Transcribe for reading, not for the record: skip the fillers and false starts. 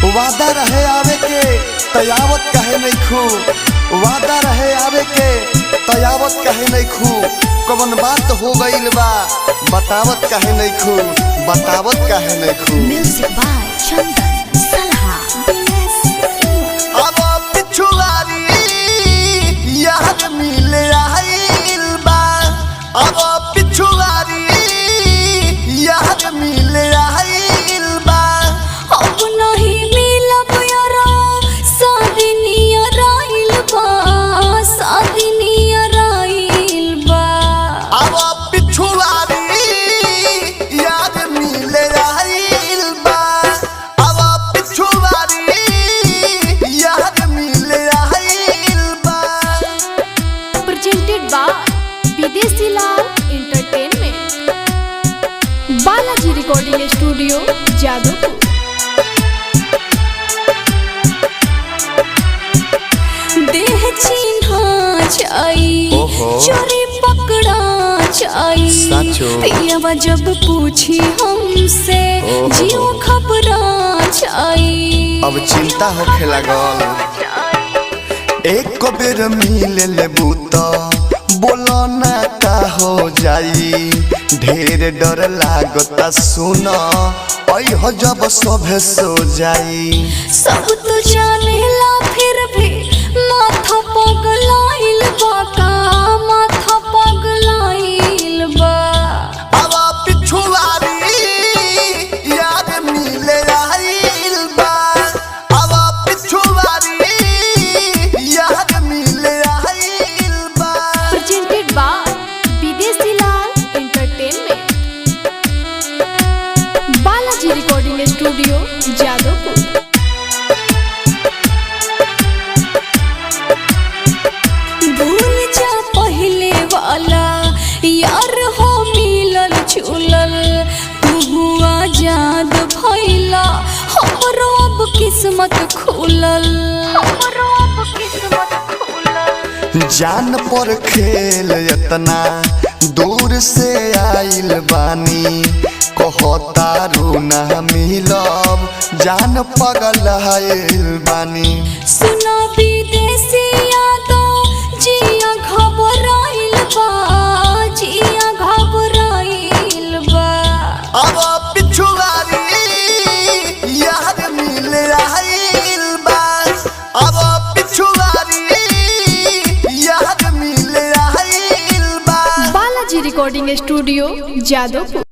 वादा रहे आवे के तयावत कहे नहीं खू, वादा रहे आवे के तयावत कहे नहीं खू। कौन बात हो गइल बा बतावत कहे नहीं खू, बतावत कहे नहीं खू। म्यूजिक बाय चंदन सलहा। अब पिछुआरी यार मिले आइल बा, अब पिछुआरी यार मिले आइल बा। अब नहीं मिलब यारा शादी नियर आइल बा, शादी नियर आइल बा। अब पिछुआरी यार मिले आइल बा, अब पिछुआरी यार मिले आइल बा। Presented by Videshi Lal entertainment, Balaji recording studio Jadavpur. देह चिन्हा जाई चोरी पकड़ा जाई, पियवा जब पूछी हमसे जियो खबरा जाई। अब चिंता होखे लागल एक बेर मिले लेबू तो बोलो ना का हो जाई। ढेर डर लागता सुन हो जब सभे सो जाई। सब तो जानेला फिर भी माथा पगलाइल बा का, माथा पगलाइल बा। अब पिछुआरी यार मिले आइल बा, अब पिछुआरी यार मिले आइल बा। Presented by Videshi Lal entertainment, Balaji recording studio Jadavpur. भूल जा पहले वाला यार हो मिलल झूलल, तू आजाद भइला हमरो अब किस्मत खुलल, हमरो अब किस्मत खुलल। जान पर खेल इतना दूर से आइल बानी, कहतारू ना मिलब जान पगल आइल बानी। सुना विदेशी यादों जिया घबराइल बा, जिया घबराइल बा। अब पिछुआरी यार मिले आइल बा, अब पिछुआरी यार मिले आइल बा। Balaji recording studio Jadavpur.